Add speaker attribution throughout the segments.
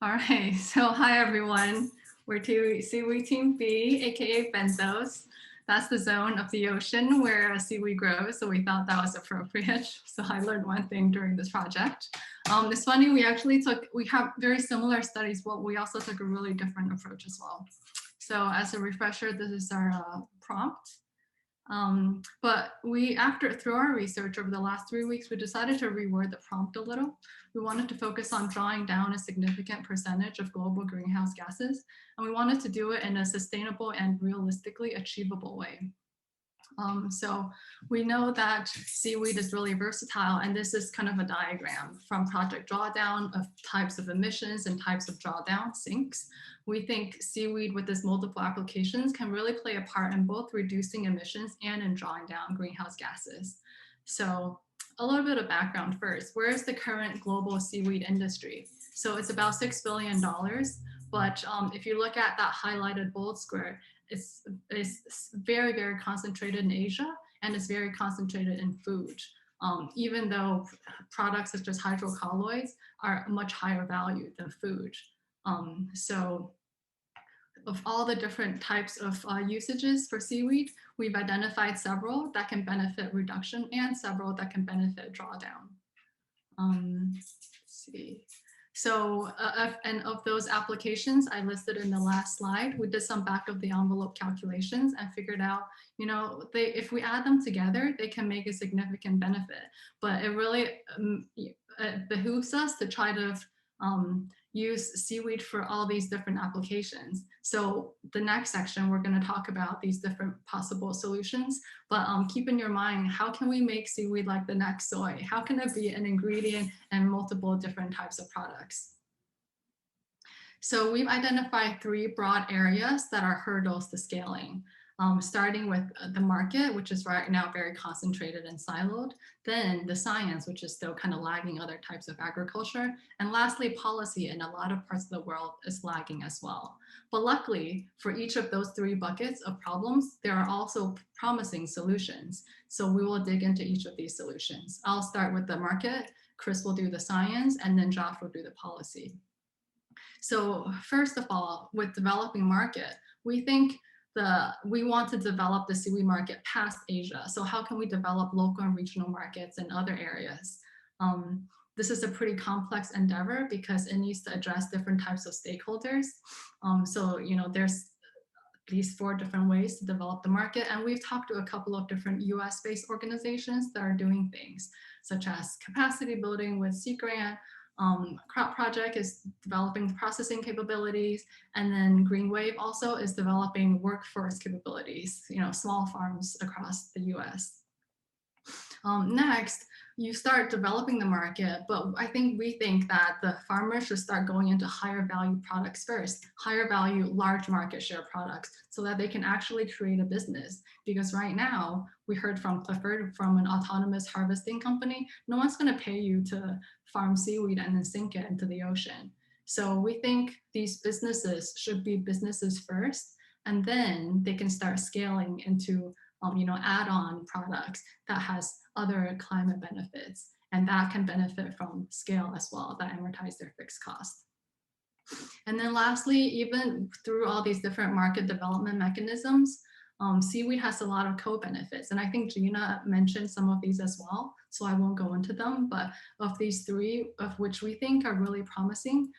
Speaker 1: All right, so hi everyone. We're to Seaweed Team B, aka benzos. That's the zone of the ocean where seaweed grows, so we thought that was appropriate. So I learned one thing during this project. It's funny, we have very similar studies, but we also took a really different approach as well. So as a refresher, this is our prompt. But through our research over the last 3 weeks, we decided to reword the prompt a little. We wanted to focus on drawing down a significant percentage of global greenhouse gases, and we wanted to do it in a sustainable and realistically achievable way. So we know that seaweed is really versatile, and this is kind of a diagram from project drawdown of types of emissions and types of drawdown sinks. We think seaweed with its multiple applications can really play a part in both reducing emissions and in drawing down greenhouse gases. So a little bit of background first. Where is the current global seaweed industry? So it's about $6 billion, but if you look at that highlighted bold square, it's very, very concentrated in Asia, and it's very concentrated in food, even though products such as hydrocolloids are much higher value than food. So of all the different types of usages for seaweed, we've identified several that can benefit reduction and several that can benefit drawdown. Let's see. So, and of those applications I listed in the last slide, we did some back of the envelope calculations and figured out, if we add them together, they can make a significant benefit. But it really it behooves us to try to use seaweed for all these different applications. So the next section, we're going to talk about these different possible solutions, but keep in your mind, how can we make seaweed like the next soy? How can it be an ingredient in multiple different types of products? So we've identified 3 broad areas that are hurdles to scaling. Starting with the market, which is right now very concentrated and siloed, then the science, which is still kind of lagging other types of agriculture, and lastly, policy in a lot of parts of the world is lagging as well. But luckily, for each of those 3 buckets of problems, there are also promising solutions. So we will dig into each of these solutions. I'll start with the market, Chris will do the science, and then Josh will do the policy. So first of all, with developing market, we think we want to develop the seaweed market past Asia. So how can we develop local and regional markets in other areas? This is a pretty complex endeavor because it needs to address different types of stakeholders. So, there's these 4 different ways to develop the market. And we've talked to a couple of different US-based organizations that are doing things such as capacity building with Sea Grant. Crop Project is developing processing capabilities, and then Green Wave also is developing workforce capabilities, small farms across the US. Next, you start developing the market, but we think that the farmers should start going into higher value products first, higher value, large market share products, so that they can actually create a business. Because right now, we heard from Clifford, from an autonomous harvesting company, no one's gonna pay you to farm seaweed and then sink it into the ocean. So we think these businesses should be businesses first, and then they can start scaling into add-on products that has other climate benefits, and that can benefit from scale as well, that amortize their fixed costs. And then lastly, even through all these different market development mechanisms, seaweed has a lot of co-benefits. And I think Gina mentioned some of these as well, so I won't go into them, but of these 3, of which we think are really promising,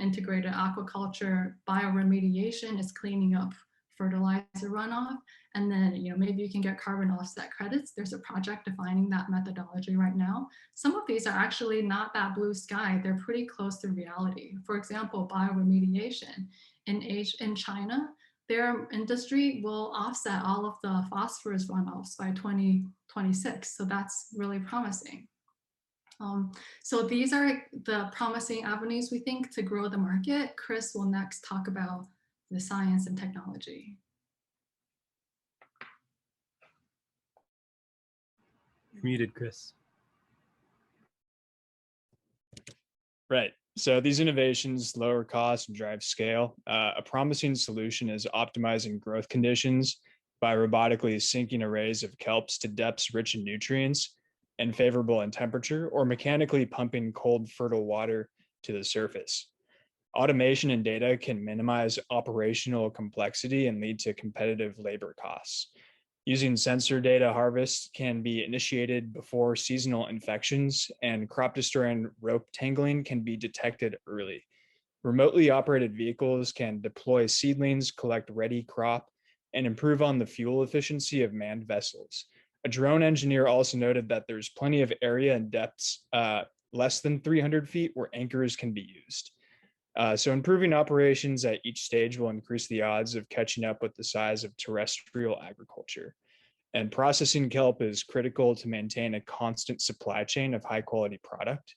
Speaker 1: integrated aquaculture, bioremediation is cleaning up fertilizer runoff, and then maybe you can get carbon offset credits. There's a project defining that methodology right now. Some of these are actually not that blue sky. They're pretty close to reality. For example, bioremediation. In China, their industry will offset all of the phosphorus runoffs by 2026. So that's really promising. So these are the promising avenues we think to grow the market. Chris will next talk about the science and technology.
Speaker 2: You're muted, Chris. Right. So these innovations lower costs and drive scale. A promising solution is optimizing growth conditions by robotically sinking arrays of kelps to depths rich in nutrients and favorable in temperature, or mechanically pumping cold, fertile water to the surface. Automation and data can minimize operational complexity and lead to competitive labor costs. Using sensor data harvest can be initiated before seasonal infections, and crop destroying rope tangling can be detected early. Remotely operated vehicles can deploy seedlings, collect ready crop, and improve on the fuel efficiency of manned vessels. A drone engineer also noted that there's plenty of area and depths less than 300 feet where anchors can be used. So improving operations at each stage will increase the odds of catching up with the size of terrestrial agriculture. And processing kelp is critical to maintain a constant supply chain of high quality product.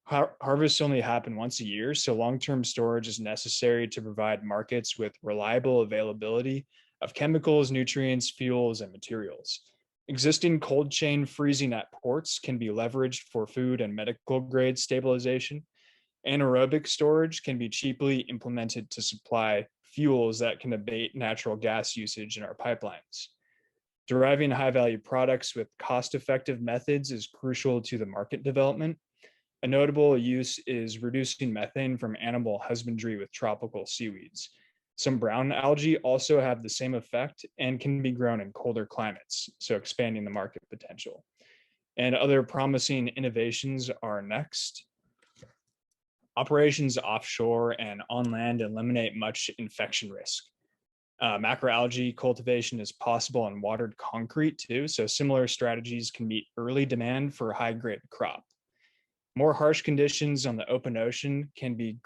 Speaker 2: Harvests only happen once a year, so long-term storage is necessary to provide markets with reliable availability of chemicals, nutrients, fuels, and materials. Existing cold chain freezing at ports can be leveraged for food and medical grade stabilization. Anaerobic storage can be cheaply implemented to supply fuels that can abate natural gas usage in our pipelines. Deriving high-value products with cost-effective methods is crucial to the market development. A notable use is reducing methane from animal husbandry with tropical seaweeds. Some brown algae also have the same effect and can be grown in colder climates, so expanding the market potential. And other promising innovations are next. Operations offshore and on land eliminate much infection risk. Macroalgae cultivation is possible on watered concrete too, so similar strategies can meet early demand for high-grade crop. More harsh conditions on the open ocean can be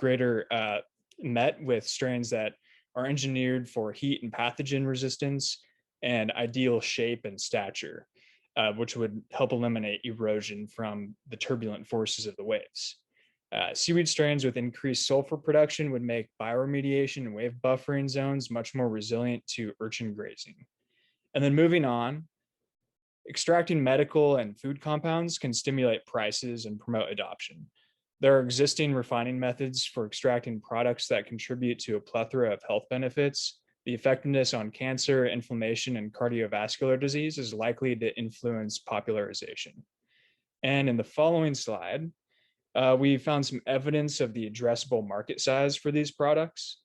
Speaker 2: met with strains that are engineered for heat and pathogen resistance and ideal shape and stature, which would help eliminate erosion from the turbulent forces of the waves. Seaweed strains with increased sulfur production would make bioremediation and wave buffering zones much more resilient to urchin grazing. And then moving on, extracting medical and food compounds can stimulate prices and promote adoption. There are existing refining methods for extracting products that contribute to a plethora of health benefits. The effectiveness on cancer, inflammation, and cardiovascular disease is likely to influence popularization. And in the following slide, we found some evidence of the addressable market size for these products.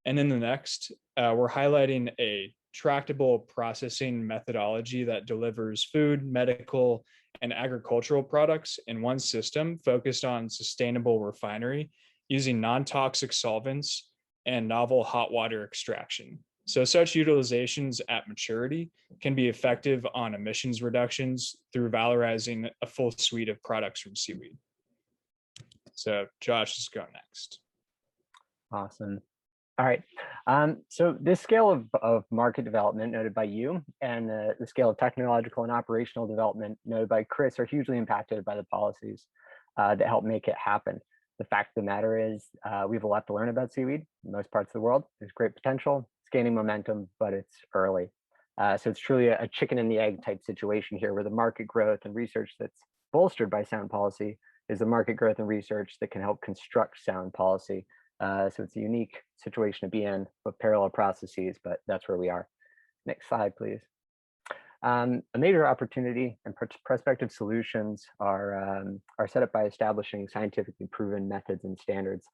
Speaker 2: And in the next, we're highlighting a tractable processing methodology that delivers food, medical, and agricultural products in one system focused on sustainable refinery using non-toxic solvents and novel hot water extraction. So such utilizations at maturity can be effective on emissions reductions through valorizing a full suite of products from seaweed. So Josh is going next.
Speaker 3: Awesome. All right. So this scale of market development noted by you and the scale of technological and operational development noted by Chris are hugely impacted by the policies that help make it happen. The fact of the matter is we have a lot to learn about seaweed in most parts of the world. There's great potential, it's gaining momentum, but it's early. So it's truly a chicken and the egg type situation here where the market growth and research that's bolstered by sound policy is the market growth and research that can help construct sound policy. So it's a unique situation to be in with parallel processes, but that's where we are. Next slide, please. A major opportunity and prospective solutions are set up by establishing scientifically proven methods and standards.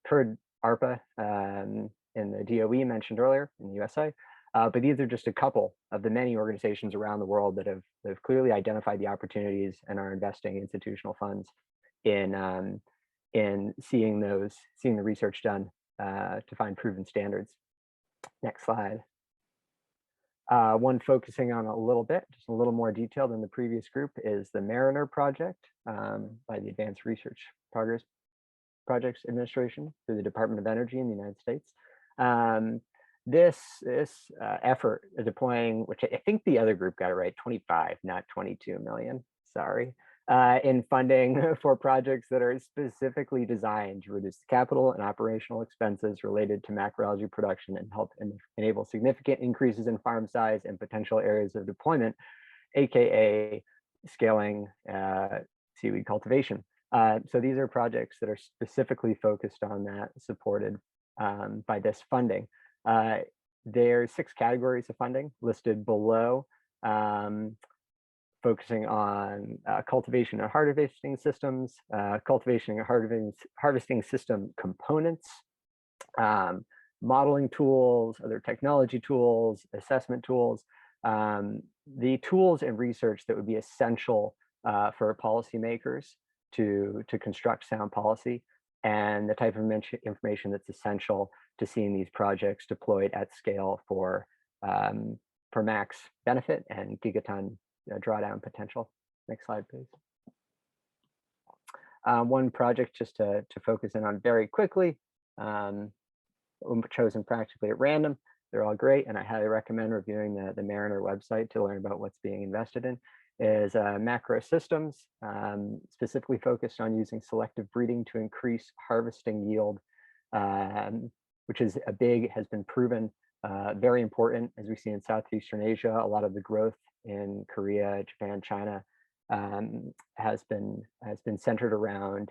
Speaker 3: Heard ARPA in the DOE mentioned earlier in the USA, but these are just a couple of the many organizations around the world that have clearly identified the opportunities and are investing institutional funds in seeing the research done to find proven standards. Next slide. One focusing on just a little more detail than the previous group is the Mariner project by the Advanced Research Projects Administration through the Department of Energy in the United States. This effort is deploying, which I think the other group got it right, 25, not 22 million, sorry, in funding for projects that are specifically designed to reduce the capital and operational expenses related to macroalgae production and help enable significant increases in farm size and potential areas of deployment, aka scaling seaweed cultivation. So these are projects that are specifically focused on that, supported by this funding. There are 6 categories of funding listed below. focusing on cultivation and harvesting systems, cultivation and harvesting system components, modeling tools, other technology tools, assessment tools, the tools and research that would be essential for policymakers to construct sound policy, and the type of information that's essential to seeing these projects deployed at scale for max benefit and gigaton drawdown potential. Next slide, please. One project just to focus in on very quickly, chosen practically at random. They're all great, and I highly recommend reviewing the Mariner website to learn about what's being invested in, is macro systems, specifically focused on using selective breeding to increase harvesting yield, which is has been proven very important, as we see in Southeastern Asia. A lot of the growth in Korea, Japan, China has been centered around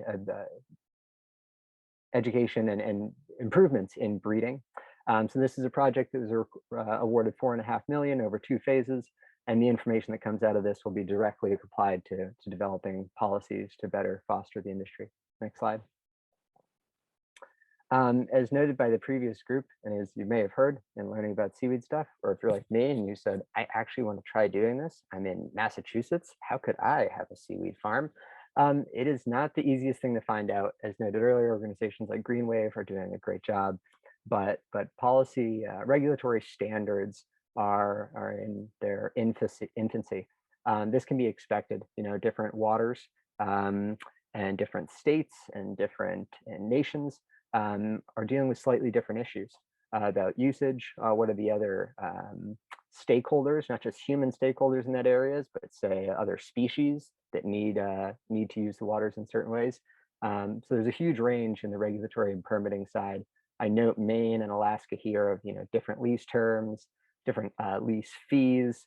Speaker 3: education and improvements in breeding. So this is a project that was awarded $4.5 million over 2 phases, and the information that comes out of this will be directly applied to developing policies to better foster the industry. Next slide. As noted by the previous group, and as you may have heard in learning about seaweed stuff, or if you're like me and you said, I actually want to try doing this, I'm in Massachusetts, how could I have a seaweed farm? It is not the easiest thing to find out. As noted earlier, organizations like Greenwave are doing a great job, but policy regulatory standards are in their infancy. This can be expected, different waters and different states and different nations are dealing with slightly different issues about usage. What are the other stakeholders, not just human stakeholders in that areas, but say other species that need to use the waters in certain ways. So there's a huge range in the regulatory and permitting side. I note Maine and Alaska here of different lease terms, different lease fees.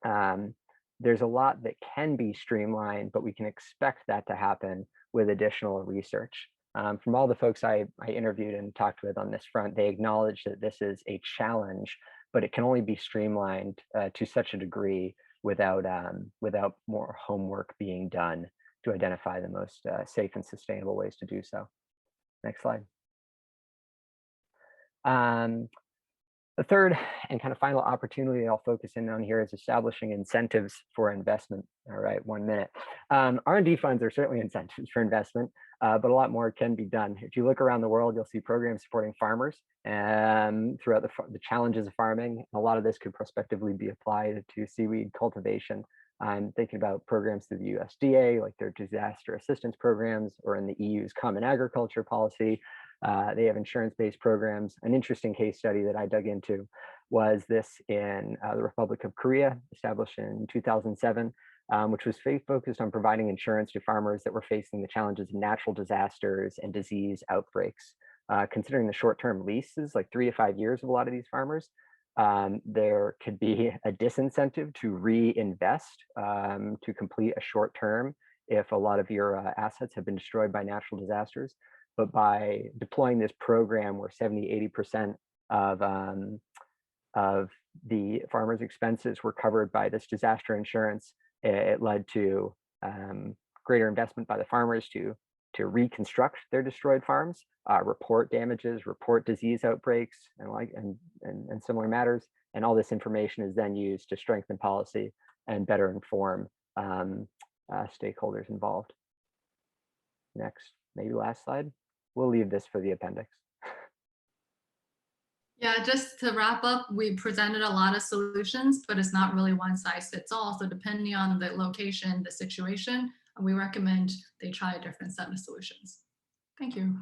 Speaker 3: There's a lot that can be streamlined, but we can expect that to happen with additional research. From all the folks I interviewed and talked with on this front, they acknowledge that this is a challenge, but it can only be streamlined to such a degree without more homework being done to identify the most safe and sustainable ways to do so. Next slide. The third and kind of final opportunity I'll focus in on here is establishing incentives for investment. All right, 1 minute. R&D funds are certainly incentives for investment, but a lot more can be done. If you look around the world, you'll see programs supporting farmers throughout the challenges of farming. A lot of this could prospectively be applied to seaweed cultivation. I'm thinking about programs through the USDA, like their disaster assistance programs, or in the EU's Common Agriculture Policy. They have insurance-based programs. An interesting case study that I dug into was this in the Republic of Korea, established in 2007, which was focused on providing insurance to farmers that were facing the challenges of natural disasters and disease outbreaks. Considering the short-term leases, like 3 to 5 years of a lot of these farmers, there could be a disincentive to reinvest to complete a short term if a lot of your assets have been destroyed by natural disasters. But by deploying this program where 70–80% of the farmers' expenses were covered by this disaster insurance, it led to greater investment by the farmers to reconstruct their destroyed farms, report damages, report disease outbreaks, and similar matters. And all this information is then used to strengthen policy and better inform stakeholders involved. Next, maybe last slide. We'll leave this for the appendix.
Speaker 1: Yeah, just to wrap up, we presented a lot of solutions, but it's not really one size fits all. So depending on the location, the situation, we recommend they try a different set of solutions. Thank you.